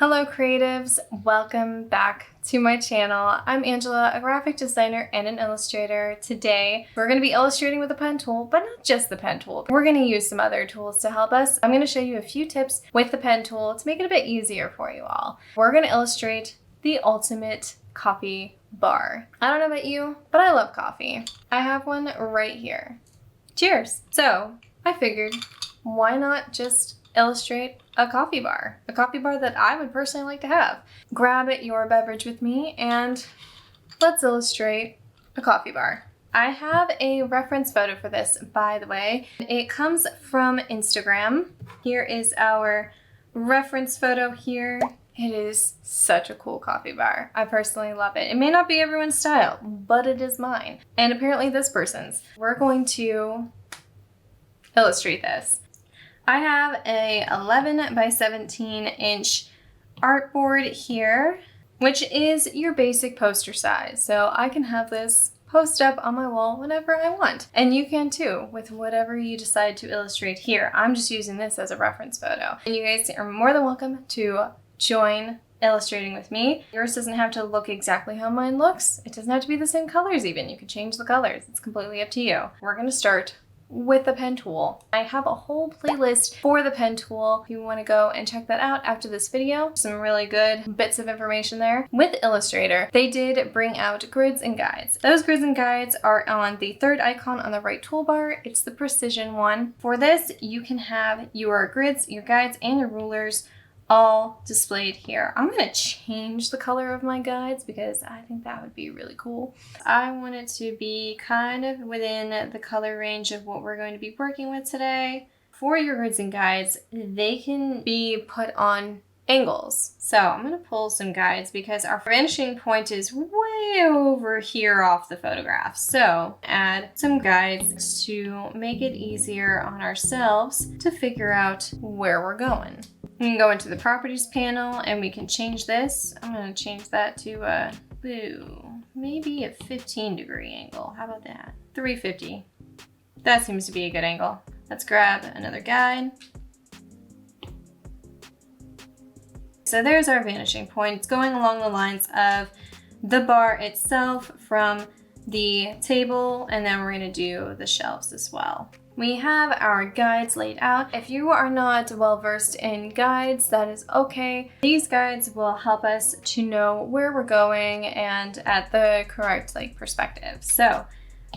Hello creatives, welcome back to my channel. I'm Angela, a graphic designer and an illustrator. Today, we're going to be illustrating with a pen tool, but not just the pen tool. We're going to use some other tools to help us. I'm going to show you a few tips with the pen tool to make it a bit easier for you all. We're going to illustrate the ultimate coffee bar. I don't know about you, but I love coffee. I have one right here. Cheers! So, I figured, why not just illustrate a coffee bar that I would personally like to have. Grab your beverage with me and let's illustrate a coffee bar. I have a reference photo for this, by the way. It comes from Instagram. Here is our reference photo here. It is such a cool coffee bar. I personally love it. It may not be everyone's style, but it is mine. And apparently this person's. We're going to illustrate this. I have a 11 by 17 inch artboard here, which is your basic poster size. So I can have this post up on my wall whenever I want. And you can too, with whatever you decide to illustrate here. I'm just using this as a reference photo. And you guys are more than welcome to join illustrating with me. Yours doesn't have to look exactly how mine looks. It doesn't have to be the same colors even. You can change the colors. It's completely up to you. We're gonna start with the pen tool. I have a whole playlist for the pen tool. If you want to go and check that out after this video, some really good bits of information there. With Illustrator, they did bring out grids and guides. Those grids and guides are on the third icon on the right toolbar. It's the precision one. For this, you can have your grids, your guides, and your rulers all displayed here. I'm gonna change the color of my guides because I think that would be really cool. I want it to be kind of within the color range of what we're going to be working with today. For your grids and guides, they can be put on angles. So I'm gonna pull some guides because our vanishing point is way over here off the photograph. So add some guides to make it easier on ourselves to figure out where we're going. We can go into the properties panel and we can change this. I'm gonna change that to maybe a 15-degree angle. How about that? 350. That seems to be a good angle. Let's grab another guide. So there's our vanishing point. It's going along the lines of the bar itself from the table, and then we're gonna do the shelves as well. We have our guides laid out. If you are not well versed in guides, that is okay. These guides will help us to know where we're going and at the correct perspective. So,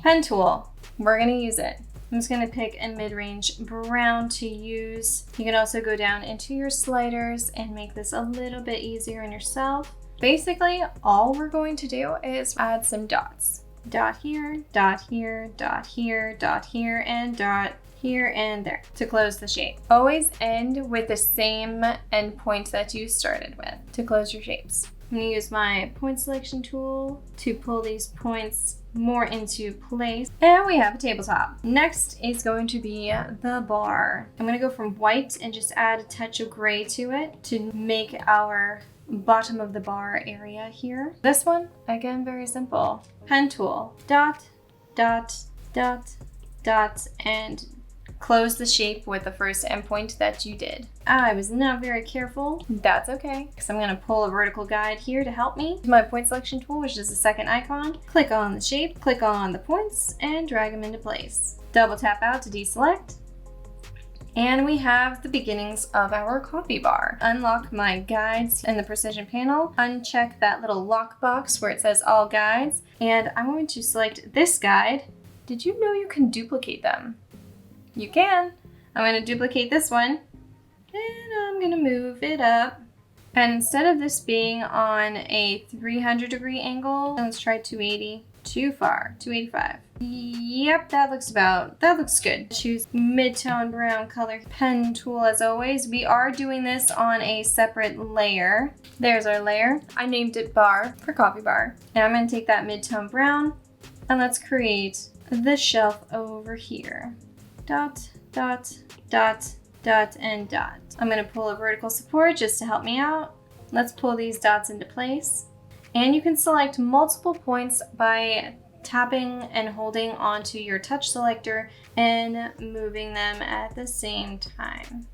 pen tool, we're gonna use it. I'm just gonna pick a mid-range brown to use. You can also go down into your sliders and make this a little bit easier on yourself. Basically, all we're going to do is add some dots. Dot here, dot here, dot here, dot here, and dot here and there to close the shape. Always end with the same end point that you started with to close your shapes. I'm gonna use my point selection tool to pull these points more into place. And we have a tabletop. Next is going to be the bar. I'm gonna go from white and just add a touch of gray to it to make our bottom of the bar area here. This one, again, very simple. Pen tool, dot, dot, dot, dot, and close the shape with the first endpoint that you did. I was not very careful. That's okay, because I'm gonna pull a vertical guide here to help me. My point selection tool, which is the second icon. Click on the shape, click on the points, and drag them into place. Double tap out to deselect. And we have the beginnings of our coffee bar. Unlock my guides in the precision panel. Uncheck that little lock box where it says all guides. And I'm going to select this guide. Did you know you can duplicate them? You can. I'm going to duplicate this one. And I'm going to move it up. And instead of this being on a 300-degree angle, let's try 280. Too far, 285. Yep, that looks good. Choose mid-tone brown color. Pen tool as always. We are doing this on a separate layer. There's our layer. I named it bar for coffee bar. Now I'm gonna take that mid-tone brown and let's create the shelf over here. Dot, dot, dot, dot, and dot. I'm gonna pull a vertical support just to help me out. Let's pull these dots into place. And you can select multiple points by tapping and holding onto your touch selector and moving them at the same time.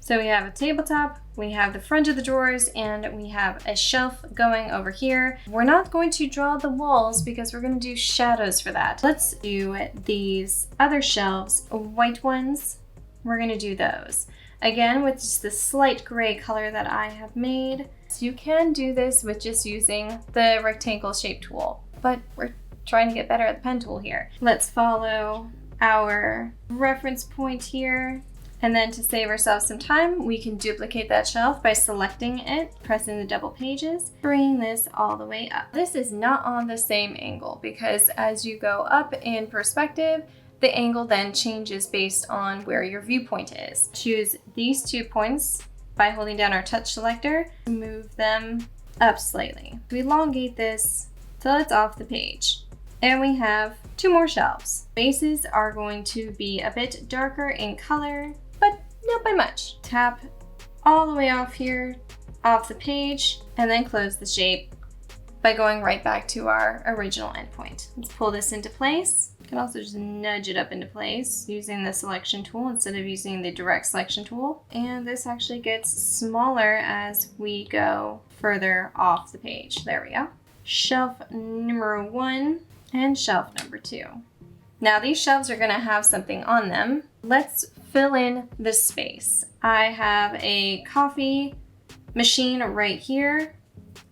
So we have a tabletop, we have the front of the drawers, and we have a shelf going over here. We're not going to draw the walls because we're going to do shadows for that. Let's do these other shelves, white ones. We're going to do those. Again, with just the slight gray color that I have made. So you can do this with just using the rectangle shape tool, but we're trying to get better at the pen tool here. Let's follow our reference point here. And then to save ourselves some time, we can duplicate that shelf by selecting it, pressing the double pages, bringing this all the way up. This is not on the same angle because as you go up in perspective, the angle then changes based on where your viewpoint is. Choose these 2 points by holding down our touch selector, move them up slightly. We elongate this till it's off the page. And we have 2 more shelves. Bases are going to be a bit darker in color, but not by much. Tap all the way off here, off the page, and then close the shape by going right back to our original endpoint. Let's pull this into place. You can also just nudge it up into place using the selection tool instead of using the direct selection tool. And this actually gets smaller as we go further off the page. There we go. Shelf number 1 and shelf number 2. Now these shelves are going to have something on them. Let's fill in the space. I have a coffee machine right here.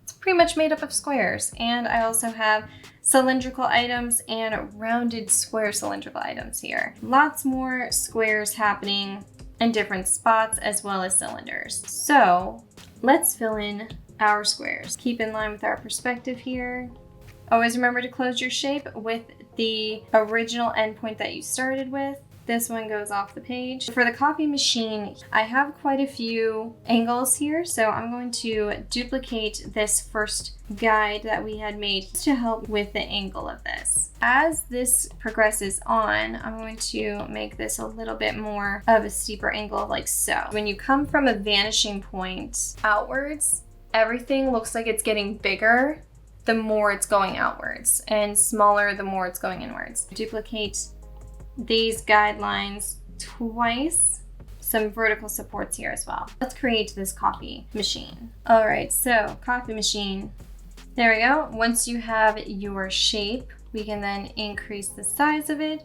It's pretty much made up of squares, and I also have cylindrical items and rounded square cylindrical items here. Lots more squares happening in different spots as well as cylinders. So let's fill in our squares. Keep in line with our perspective here. Always remember to close your shape with the original endpoint that you started with. This one goes off the page. For the coffee machine, I have quite a few angles here, so I'm going to duplicate this first guide that we had made to help with the angle of this. As this progresses on, I'm going to make this a little bit more of a steeper angle like so. When you come from a vanishing point outwards, everything looks like it's getting bigger the more it's going outwards, and smaller the more it's going inwards. Duplicate these guidelines twice. Some vertical supports here as well. Let's create this coffee machine. All right, so coffee machine. There we go. Once you have your shape, we can then increase the size of it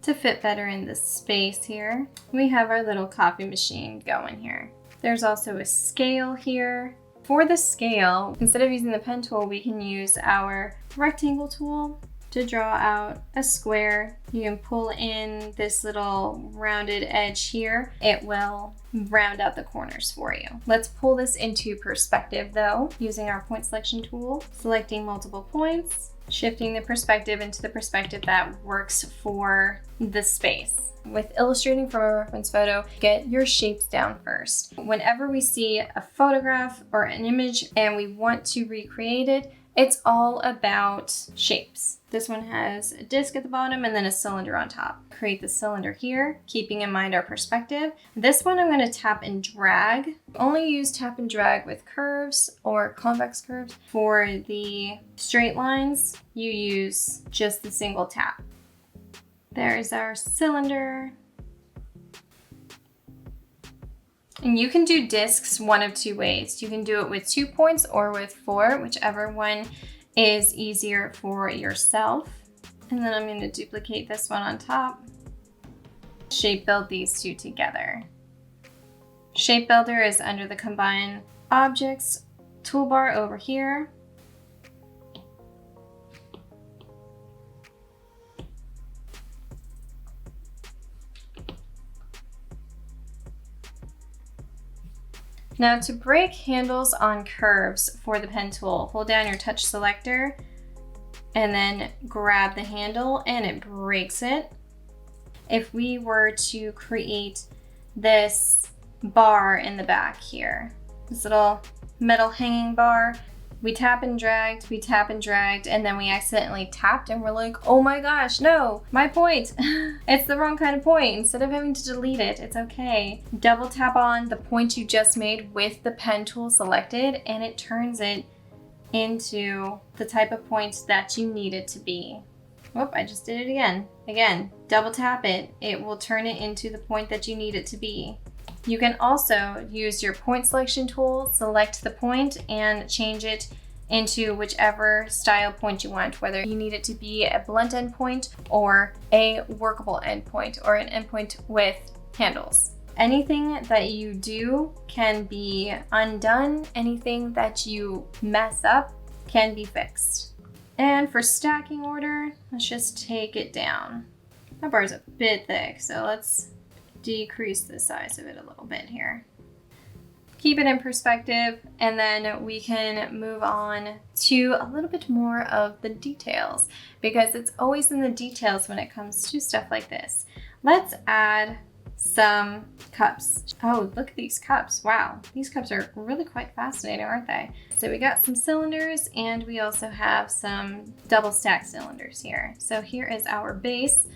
to fit better in the space here. We have our little coffee machine going here. There's also a scale here. For the scale, instead of using the pen tool, we can use our rectangle tool to draw out a square. You can pull in this little rounded edge here. It will round out the corners for you. Let's pull this into perspective though, using our point selection tool, selecting multiple points, shifting the perspective into the perspective that works for the space. With illustrating from a reference photo, get your shapes down first. Whenever we see a photograph or an image and we want to recreate it, it's all about shapes. This one has a disc at the bottom and then a cylinder on top. Create the cylinder here, keeping in mind our perspective. This one I'm going to tap and drag. Only use tap and drag with curves or convex curves. For the straight lines, you use just the single tap. There's our cylinder. And you can do discs one of 2 ways. You can do it with 2 points or with 4, whichever one is easier for yourself. And then I'm going to duplicate this one on top. Shape build these 2 together. Shape Builder is under the Combine Objects toolbar over here. Now to break handles on curves for the pen tool, hold down your touch selector and then grab the handle and it breaks it. If we were to create this bar in the back here, this little metal hanging bar, we tap and dragged, and then we accidentally tapped and we're like, oh my gosh, no, my point. It's the wrong kind of point. Instead of having to delete it, it's okay. Double tap on the point you just made with the pen tool selected and it turns it into the type of point that you need it to be. Whoop, I just did it again. Again, double tap it. It will turn it into the point that you need it to be. You can also use your point selection tool, select the point and change it into whichever style point you want, whether you need it to be a blunt endpoint or a workable endpoint or an endpoint with handles. Anything that you do can be undone. Anything that you mess up can be fixed. And for stacking order, let's just take it down. That bar is a bit thick, so let's decrease the size of it a little bit here. Keep it in perspective, and then we can move on to a little bit more of the details, because it's always in the details when it comes to stuff like this. Let's add some cups. Oh, look at these cups. Wow, these cups are really quite fascinating, aren't they? So we got some cylinders, and we also have some double stack cylinders here. So here is our base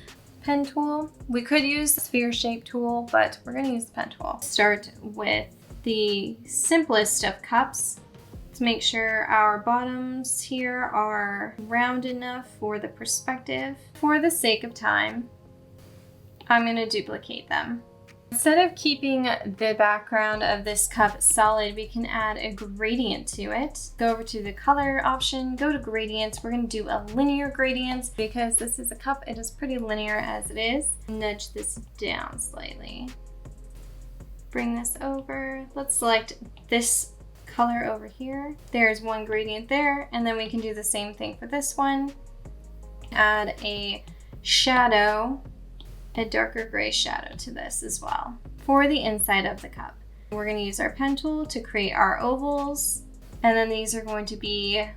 pen tool. We could use the sphere shape tool, but we're gonna use the pen tool. Start with the simplest of cups to make sure our bottoms here are round enough for the perspective. For the sake of time, I'm going to duplicate them. Instead of keeping the background of this cup solid, we can add a gradient to it. Go over to the color option, go to gradients. We're going to do a linear gradient because this is a cup. It is pretty linear as it is. Nudge this down slightly. Bring this over. Let's select this color over here. There's one gradient there, and then we can do the same thing for this one. Add a shadow, a darker gray shadow to this as well. For the inside of the cup, we're going to use our pen tool to create our ovals, and then these are going to be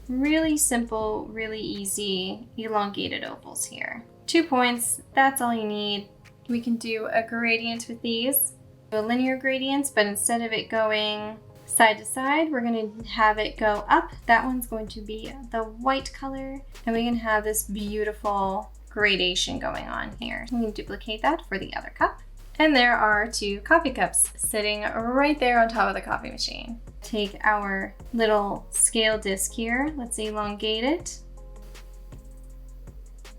really simple, really easy elongated ovals here. 2 points, that's all you need. We can do a gradient with these. Linear gradients, but instead of it going side to side, we're going to have it go up. That one's going to be the white color, and we can have this beautiful gradation going on here. We can duplicate that for the other cup. And there are 2 coffee cups sitting right there on top of the coffee machine. Take our little scale disc here, let's elongate it.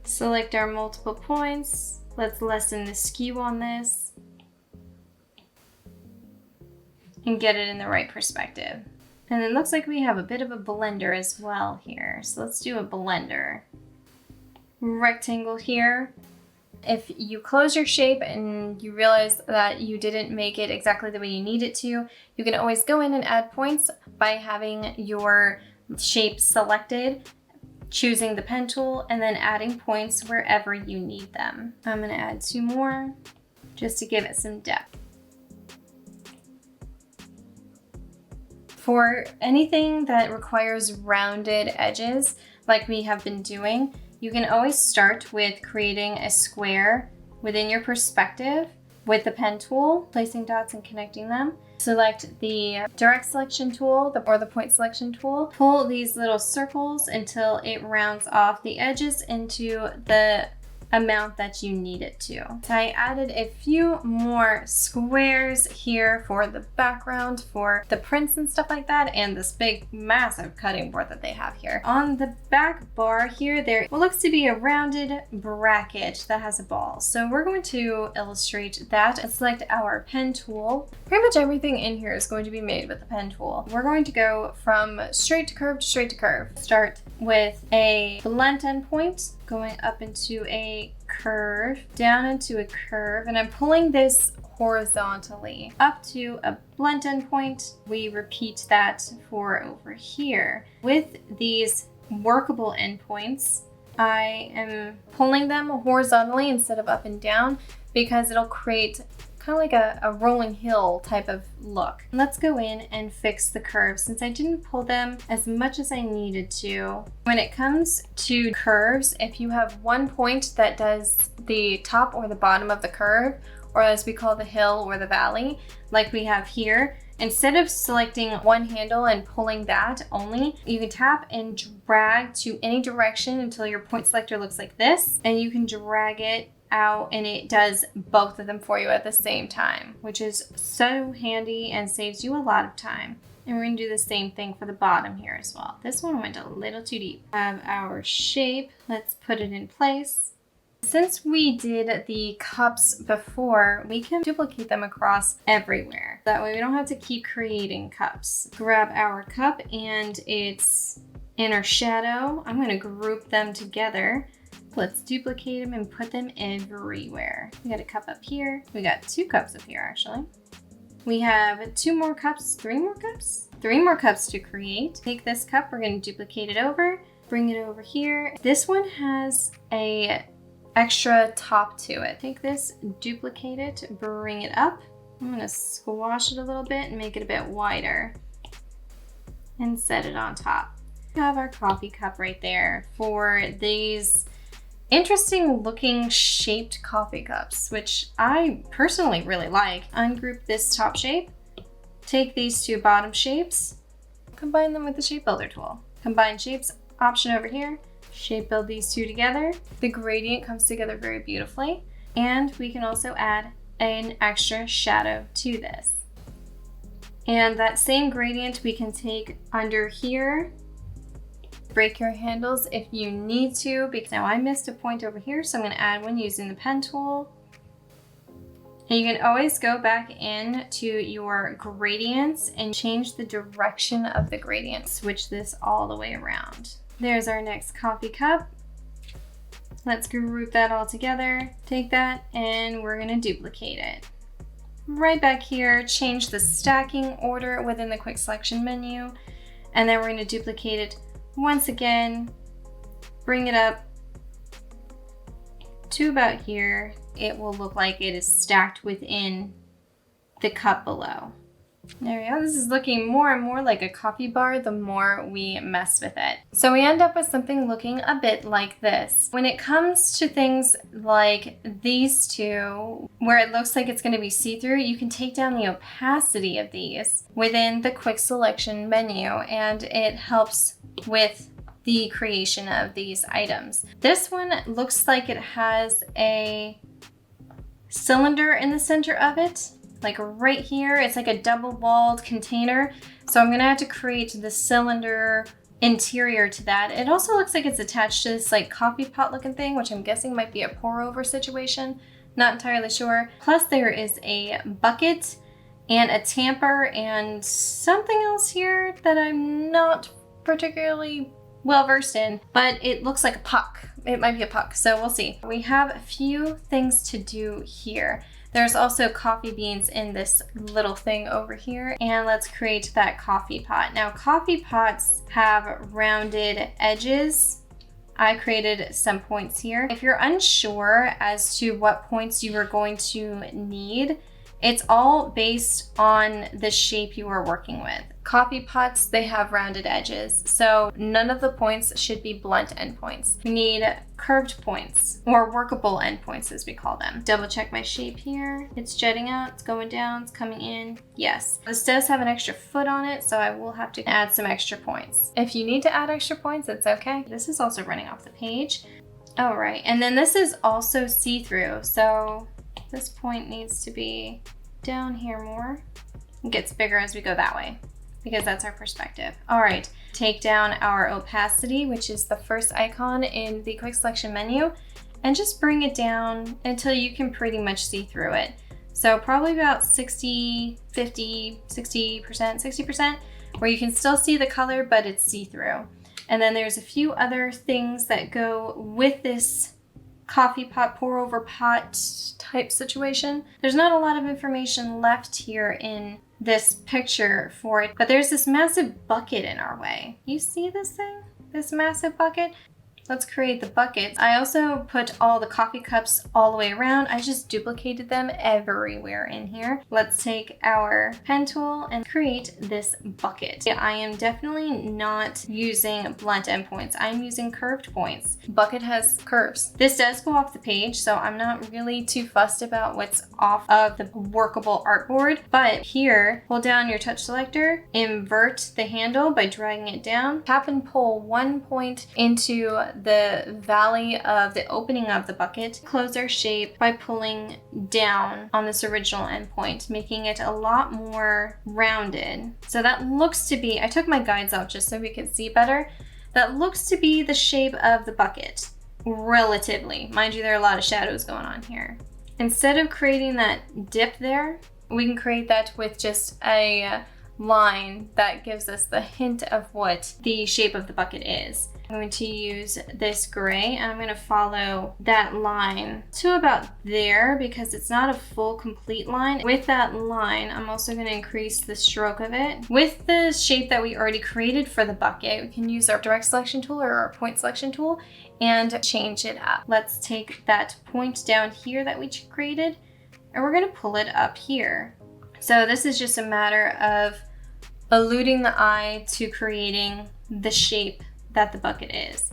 Select our multiple points. Let's lessen the skew on this and get it in the right perspective. And it looks like we have a bit of a blender as well here. So let's do a blender. Rectangle here. If you close your shape and you realize that you didn't make it exactly the way you need it to, you can always go in and add points by having your shape selected, choosing the pen tool, and then adding points wherever you need them. I'm gonna add 2 more just to give it some depth. For anything that requires rounded edges, like we have been doing, you can always start with creating a square within your perspective with the pen tool, placing dots and connecting them. Select the direct selection tool or the point selection tool. Pull these little circles until it rounds off the edges into the amount that you need it to. So I added a few more squares here for the background, for the prints and stuff like that, and this big massive cutting board that they have here. On the back bar here, there what looks to be a rounded bracket that has a ball. So we're going to illustrate that and select our pen tool. Pretty much everything in here is going to be made with the pen tool. We're going to go from straight to curve to straight to curve. Start with a blunt endpoint, going up into a curve, down into a curve, and I'm pulling this horizontally up to a blunt endpoint. We repeat that for over here. With these workable endpoints, I am pulling them horizontally instead of up and down because it'll create kind of like a rolling hill type of look. Let's go in and fix the curves since I didn't pull them as much as I needed to. When it comes to curves, if you have one point that does the top or the bottom of the curve, or as we call the hill or the valley, like we have here, instead of selecting one handle and pulling that only, you can tap and drag to any direction until your point selector looks like this, and you can drag it out and it does both of them for you at the same time, which is so handy and saves you a lot of time. And we're gonna do the same thing for the bottom here as well. This one went a little too deep. Have our shape, let's put it in place. Since we did the cups before, we can duplicate them across everywhere. That way we don't have to keep creating cups. Grab our cup and its inner shadow. I'm gonna group them together. Let's duplicate them and put them everywhere. We got a cup up here. We got 2 cups up here actually. We have 2 more cups, 3 more cups? 3 more cups to create. Take this cup, we're gonna duplicate it over, bring it over here. This one has a extra top to it. Take this, duplicate it, bring it up. I'm gonna squash it a little bit and make it a bit wider and set it on top. We have our coffee cup right there for these interesting looking shaped coffee cups, which I personally really like. Ungroup this top shape, take these 2 bottom shapes, combine them with the shape builder tool. Combine shapes option over here. Shape build these 2 together. The gradient comes together very beautifully. And we can also add an extra shadow to this. And that same gradient we can take under here. Break your handles if you need to, because now I missed a point over here, so I'm going to add one using the pen tool. And you can always go back in to your gradients and change the direction of the gradient. Switch this all the way around. There's our next coffee cup. Let's group that all together. Take that and we're gonna duplicate it. Right back here, change the stacking order within the quick selection menu. And then we're gonna duplicate it once again, bring it up to about here. It will look like it is stacked within the cup below. There we go. This is looking more and more like a coffee bar the more we mess with it. So we end up with something looking a bit like this. When it comes to things like these 2, where it looks like it's going to be see-through, you can take down the opacity of these within the quick selection menu, and it helps with the creation of these items. This one looks like it has a cylinder in the center of it. Like right here, it's like a double-walled container. So I'm gonna have to create the cylinder interior to that. It also looks like it's attached to this like coffee pot looking thing, which I'm guessing might be a pour over situation. Not entirely sure. Plus there is a bucket and a tamper and something else here that I'm not particularly well versed in, but it looks like a puck. It might be a puck, so we'll see. We have a few things to do here. There's also coffee beans in this little thing over here. And let's create that coffee pot. Now, coffee pots have rounded edges. I created some points here. If you're unsure as to what points you are going to need, it's all based on the shape you are working with. Coffee pots, they have rounded edges, so none of the points should be blunt endpoints. We need curved points, or workable endpoints as we call them. Double check my shape here. It's jutting out, it's going down, it's coming in. Yes. This does have an extra foot on it, so I will have to add some extra points. If you need to add extra points, it's okay. This is also running off the page. All right, and then this is also see-through, so this point needs to be down here more. It gets bigger as we go that way, because that's our perspective. All right, take down our opacity, which is the first icon in the quick selection menu, and just bring it down until you can pretty much see through it. So probably about 60, 50, 60%, 60%, where you can still see the color, but it's see-through. And then there's a few other things that go with this coffee pot, pour over pot type situation. There's not a lot of information left here in this picture for it, but there's this massive bucket in our way. You see this thing? This massive bucket? Let's create the buckets. I also put all the coffee cups all the way around. I just duplicated them everywhere in here. Let's take our pen tool and create this bucket. I am definitely not using blunt endpoints. I'm using curved points. Bucket has curves. This does go off the page, so I'm not really too fussed about what's off of the workable artboard. But here, hold down your touch selector, invert the handle by dragging it down, tap and pull one point into the valley of the opening of the bucket, close our shape by pulling down on this original endpoint, making it a lot more rounded. So that looks to be, I took my guides out just so we could see better. That looks to be the shape of the bucket. relatively. Mind you, there are a lot of shadows going on here. Instead of creating that dip there, we can create that with just a line that gives us the hint of what the shape of the bucket is. I'm going to use this gray and I'm going to follow that line to about there because it's not a full complete line. With that line, I'm also going to increase the stroke of it. With the shape that we already created for the bucket, we can use our direct selection tool or our point selection tool and change it up. Let's take that point down here that we created and we're going to pull it up here. So this is just a matter of eluding the eye to creating the shape that the bucket is.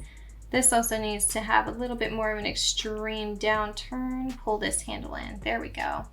This also needs to have a little bit more of an extreme downturn. Pull this handle in. There we go.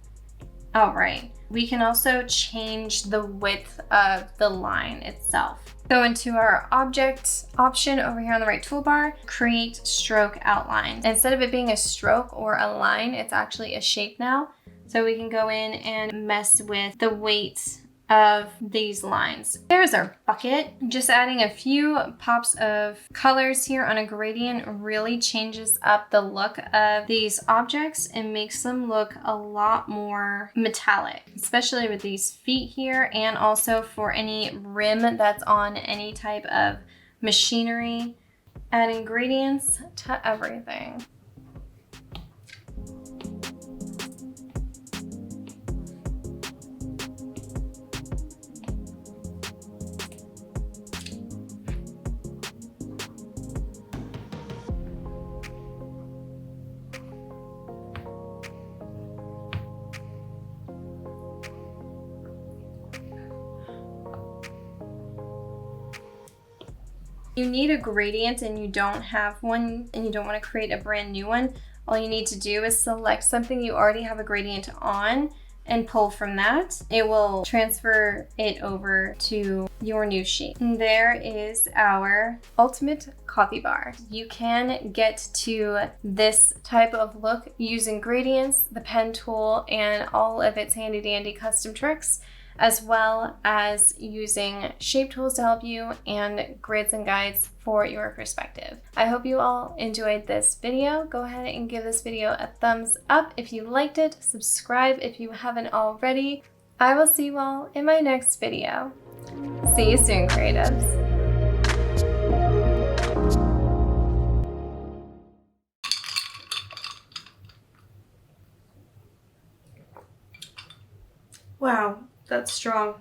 All right. We can also change the width of the line itself. Go into our object option over here on the right toolbar, create stroke outline. Instead of it being a stroke or a line, it's actually a shape now. So we can go in and mess with the weight of these lines. There's our bucket. Just adding a few pops of colors here on a gradient really changes up the look of these objects and makes them look a lot more metallic, especially with these feet here and also for any rim that's on any type of machinery. Adding gradients to everything. You need a gradient and you don't have one and you don't want to create a brand new one, all you need to do is select something you already have a gradient on and pull from that. It will transfer it over to your new shape. And there is our ultimate coffee bar. You can get to this type of look using gradients, the pen tool, and all of its handy dandy custom tricks, as well as using shape tools to help you and grids and guides for your perspective. I hope you all enjoyed this video. Go ahead and give this video a thumbs up if you liked it. Subscribe if you haven't already. I will see you all in my next video. See you soon, creatives. Wow, that's strong.